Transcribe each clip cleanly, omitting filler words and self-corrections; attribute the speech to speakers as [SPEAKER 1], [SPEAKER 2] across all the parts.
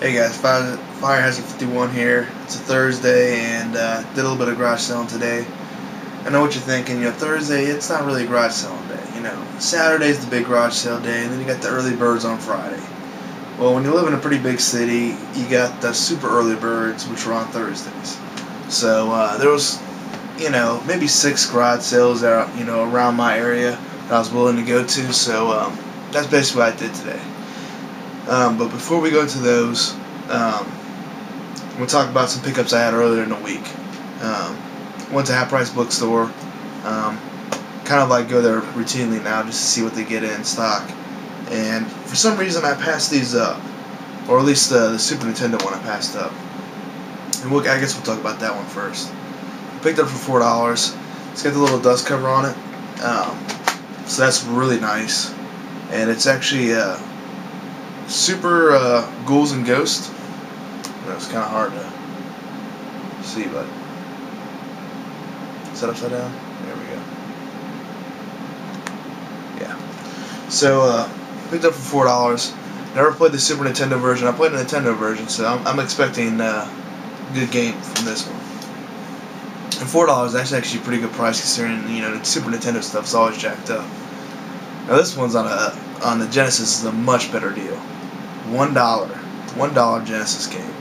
[SPEAKER 1] Hey guys, Fire Hazard 51 here. It's a Thursday and did a little bit of garage selling today. I know what you're thinking, Thursday, it's not really a garage selling day. Saturday's the big garage sale day, and then you got the early birds on Friday. Well, when you live in a pretty big city, you got the super early birds, which are on Thursdays. So there was, maybe 6 garage sales out, around my area that I was willing to go to. So that's basically what I did today. But before we go into those, we'll talk about some pickups I had earlier in the week. Went to Half Price Bookstore. Kind of like go there routinely now just to see what they get in stock. And for some reason I passed these up. Or at least the Super Nintendo one I passed up. And I guess we'll talk about that one first. I picked it up for $4. It's got the little dust cover on it. So that's really nice. And it's actually Super Ghouls and Ghosts. It's kind of hard to see, but is that upside down? There we go. Yeah. So picked up for $4. Never played the Super Nintendo version. I played the Nintendo version, so I'm expecting a good game from this one. And $4, that's actually a pretty good price considering the Super Nintendo stuff's always jacked up. Now this one's on the Genesis is a much better deal. $1 Genesis game,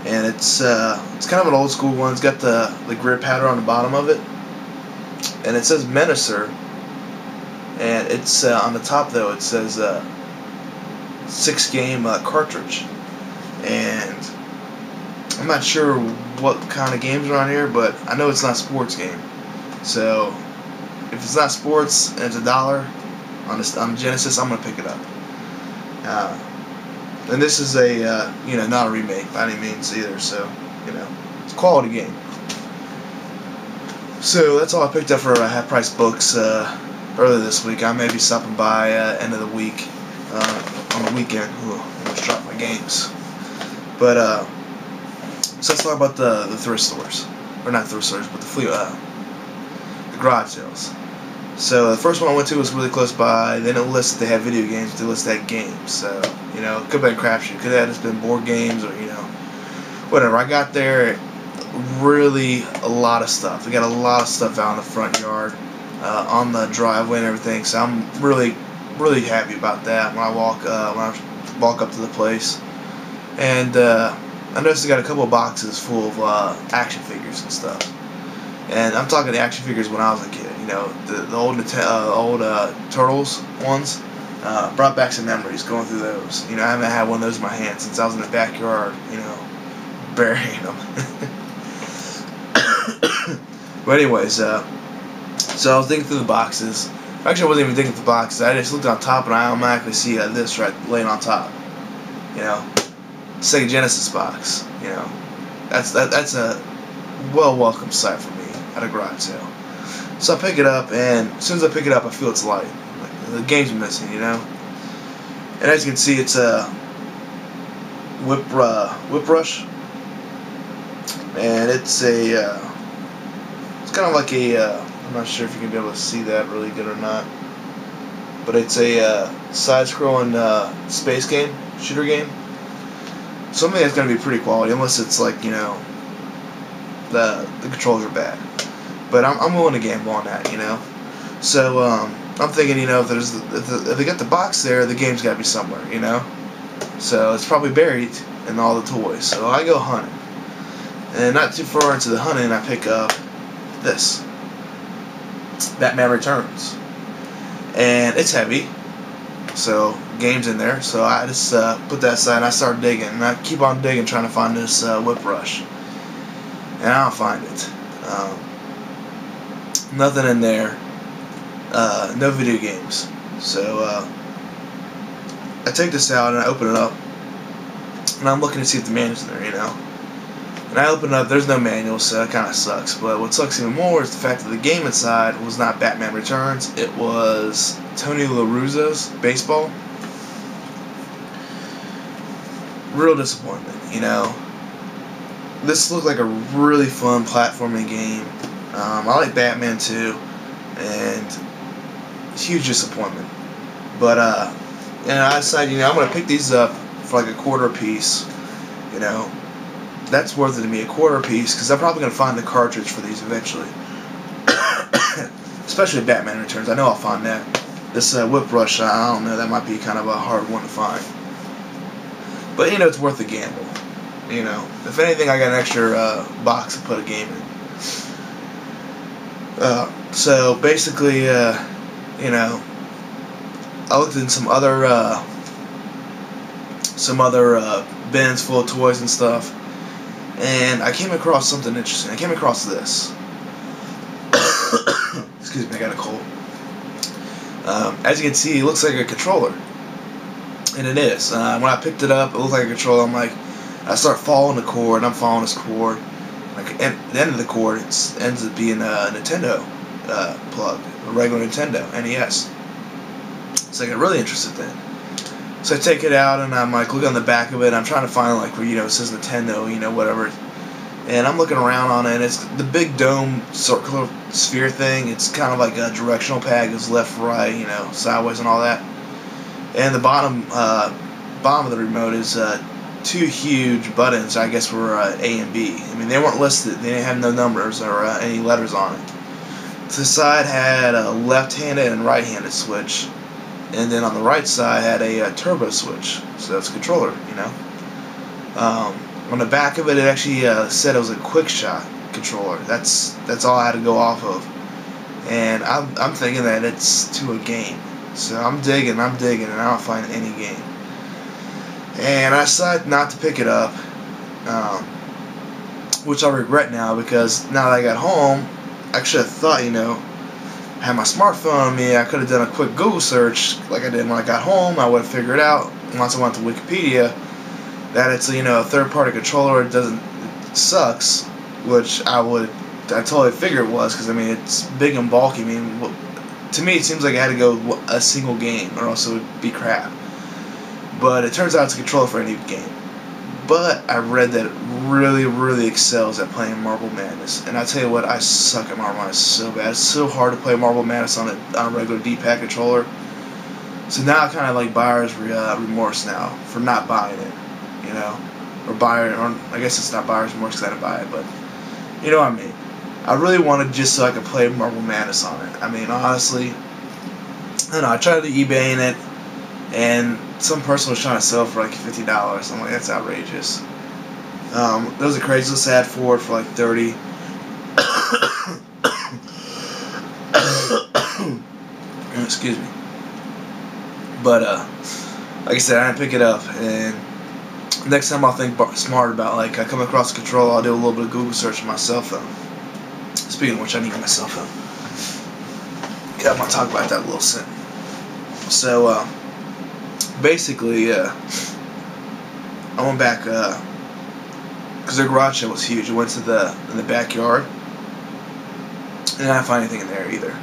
[SPEAKER 1] and it's kind of an old school one. It's got the grip pattern on the bottom of it, and it says Menacer, and it's on the top though it says 6-game cartridge, and I'm not sure what kind of games are on here, but I know it's not a sports game. So if it's not sports and it's $1 on Genesis, I'm gonna pick it up. And this is a not a remake by any means either, so it's a quality game. So that's all I picked up for Half Price Books earlier this week. I may be stopping by end of the week on the weekend. Ooh, I almost dropped my games. But so let's talk about the thrift stores, or not thrift stores, but the garage sales. So the first one I went to was really close by. They didn't list that they had video games, but they listed that games. So it could have been a crapshoot. Could have just been board games or whatever. I got there, really a lot of stuff. They got a lot of stuff out in the front yard, on the driveway and everything. So I'm really happy about that when I walk up to the place. And I noticed they got a couple of boxes full of action figures and stuff. And I'm talking the action figures when I was a kid. The old Turtles ones. Brought back some memories going through those. I haven't had one of those in my hand since I was in the backyard, burying them. But anyways, so I was digging through the boxes. Actually, I wasn't even digging through the boxes. I just looked on top and I automatically see this right laying on top. Sega Genesis box. That's a welcome sight for me at a garage sale. So I pick it up, and as soon as I pick it up, I feel it's light. The game's missing, And as you can see, it's a Whip Rush, and it's kind of like I'm not sure if you can be able to see that really good or not, but it's a side-scrolling space game, shooter game. Something that's going to be pretty quality, unless it's like the controls are bad. But I'm willing to gamble on that, So I'm thinking, if they got the box there, the game's got to be somewhere, So it's probably buried in all the toys. So I go hunting, and not too far into the hunting, I pick up this Batman Returns, and it's heavy. So game's in there. So I just put that aside and I start digging, and I keep on digging trying to find this Whip Rush, and I don't find it. Nothing in there. No video games. So I take this out and I open it up, and I'm looking to see if the manual's in there, And I open it up, there's no manual, so that kind of sucks. But what sucks even more is the fact that the game inside was not Batman Returns. It was Tony La Russa's baseball. Real disappointment, This looked like a really fun platforming game. I like Batman too, and huge disappointment. But I decided, I'm going to pick these up for like a quarter piece, you know, that's worth it to me, a quarter piece, because I'm probably going to find the cartridge for these eventually. Especially Batman Returns. I know I'll find that. This Whip Rush, I don't know, that might be kind of a hard one to find. But, you know, it's worth the gamble. You know, if anything, I got an extra box to put a game in. So, basically, you know, I looked in some other bins full of toys and stuff, and I came across something interesting. I came across this. Excuse me, I got a cold. As you can see, it looks like a controller, and it is. When I picked it up, it looked like a controller. I'm like, I start following the cord, and I'm following this cord. Like, at the end of the cord, it ends up being a Nintendo plug, a regular Nintendo NES. So I got really interested then. So I take it out, and I'm like looking on the back of it. I'm trying to find like where, you know, it says Nintendo, you know, whatever. And I'm looking around on it, and it's the big dome circular sphere thing. It's kind of like a directional pad, goes left, right, you know, sideways and all that. And the bottom of the remote is two huge buttons, I guess were A and B. I mean, they weren't listed. They didn't have no numbers or any letters on it. To the side had a left-handed and right-handed switch. And then on the right side had a turbo switch. So that's a controller, you know. On the back of it, it actually said it was a quick shot controller. That's all I had to go off of. And I'm thinking that it's to a game. So I'm digging, and I don't find any game. And I decided not to pick it up, which I regret now, because now that I got home, I should have thought, you know, I had my smartphone on me, I could have done a quick Google search like I did when I got home. I would have figured out, once I went to Wikipedia, that it's, you know, a third-party controller. It sucks, which I totally figured it was, because I mean, it's big and bulky. I mean, to me, it seems like I had to go a single game, or else it would be crap. But it turns out it's a controller for any game. But I read that it really, really excels at playing Marble Madness. And I tell you what, I suck at Marble Madness so bad. It's so hard to play Marble Madness on a regular D-pad controller. So now I kind of like buyer's remorse now for not buying it, you know, or I guess it's not buyer's remorse because I didn't buy it, but you know what I mean. I really wanted just so I could play Marble Madness on it. I mean, honestly, I don't know. I tried to eBay it, and some person was trying to sell for like $50. I'm like, that's outrageous. There was a Craigslist ad for it for like $30. Excuse me. But like I said, I didn't pick it up, and next time I'll think smart about, like, I come across a controller, I'll do a little bit of Google search on my cell phone. Speaking of which, I need my cell phone. Okay, I'm gonna talk about that a little soon. So basically, I went back because their garage sale was huge. I went to in the backyard, and I didn't find anything in there either.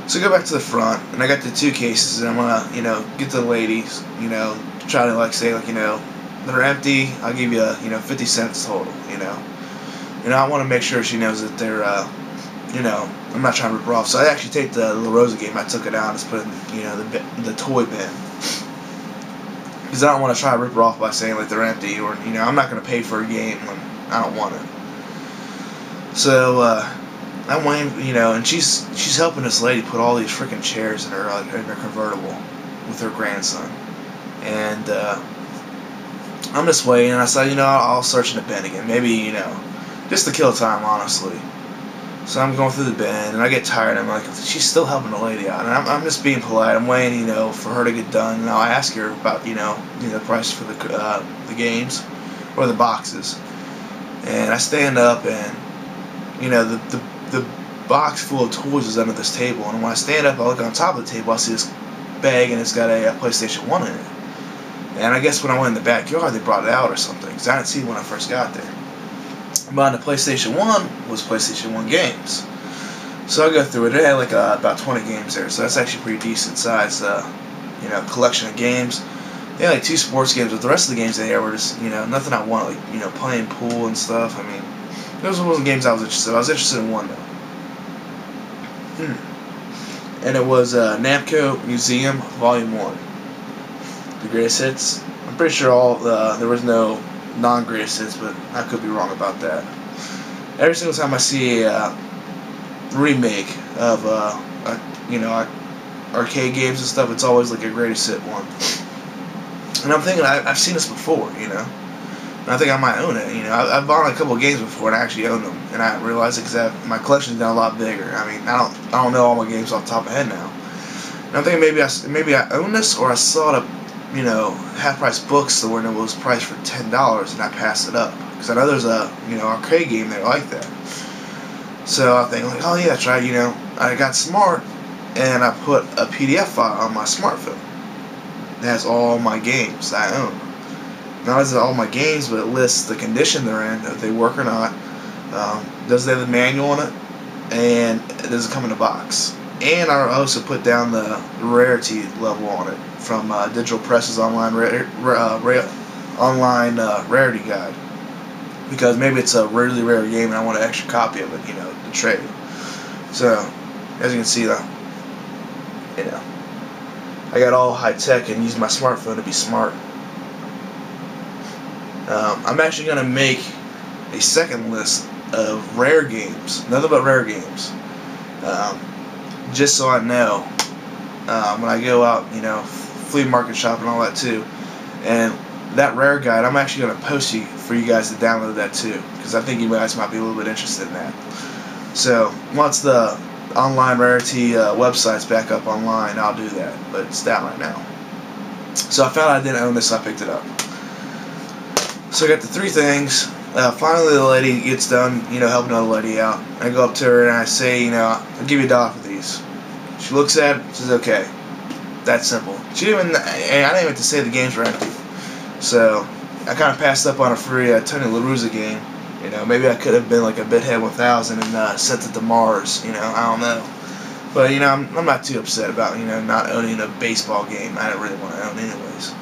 [SPEAKER 1] So I go back to the front, and I got the two cases, and I'm gonna, you know, get to the ladies, you know, try to like say, like, you know, they're empty. I'll give you, you know, 50 cents total, you know. You know, I want to make sure she knows that they're, you know, I'm not trying to rip her off. So I actually take the La Rosa game, I took it out and just put it in, you know, the toy bin. Because I don't want to try to rip her off by saying like they're empty, or, you know, I'm not going to pay for a game when I don't want it. So I went, you know, and she's helping this lady put all these freaking chairs in her convertible with her grandson, and I'm just waiting. And I said, you know, I'll search in the bin again, maybe, you know, just to kill time, honestly. So I'm going through the bin, and I get tired. I'm like, she's still helping the lady out, and I'm just being polite. I'm waiting, you know, for her to get done, and I'll ask her about, you know, the price for the games or the boxes. And I stand up, and, you know, the box full of toys is under this table. And when I stand up, I look on top of the table, I see this bag, and it's got a PlayStation 1 in it. And I guess when I went in the backyard, they brought it out or something, because I didn't see it when I first got there. But on the PlayStation 1 was PlayStation 1 games. So I go through it. It had like about 20 games there, so that's actually pretty decent size, you know, collection of games. They had like 2 sports games, but the rest of the games there were just, you know, nothing I want, like, you know, playing pool and stuff. I mean, those wasn't games I was interested in. I was interested in one, though. And it was Namco Museum Volume 1. The greatest hits. I'm pretty sure there was no non-greatest hits, but I could be wrong about that. Every single time I see a remake of arcade games and stuff, it's always like a greatest hit one. And I'm thinking I've seen this before, and I think I might own it. I've bought a couple of games before and I actually own them, and I realized it because my collection's gotten a lot bigger. I mean, I don't know all my games off the top of my head now. And I'm thinking maybe I own this, or I saw it at half-price bookstore when it was priced for $10 and I passed it up because I know there's a arcade game there like that. So I think oh yeah, that's right. I got smart and I put a PDF file on my smartphone. It has all my games that I own. Not only all my games, but it lists the condition they're in, if they work or not. Does it have the manual on it, and does it come in a box? And I also put down the rarity level on it from Digital Press's online rarity guide, because maybe it's a really rare game and I want an extra copy of it, to trade. So, as you can see, I got all high tech and used my smartphone to be smart. I'm actually going to make a second list of rare games, nothing but rare games, just so I know when I go out, flea market shop and all that too. And that rare guide, I'm actually going to post for you guys to download that too, because I think you guys might be a little bit interested in that. So once the online rarity website's back up online, I'll do that, but it's down right now. So I found I didn't own this, so I picked it up. So I got the three things. Finally, the lady gets done, helping another lady out. I go up to her and I say, I'll give you $1 for these. She looks at it, says, okay. That's simple. I didn't even have to say the games were empty. So I kind of passed up on a free Tony La Russa game. Maybe I could have been like a Bithead 1000 and sent it to Mars. I don't know. But I'm not too upset about not owning a baseball game I don't really want to own anyways.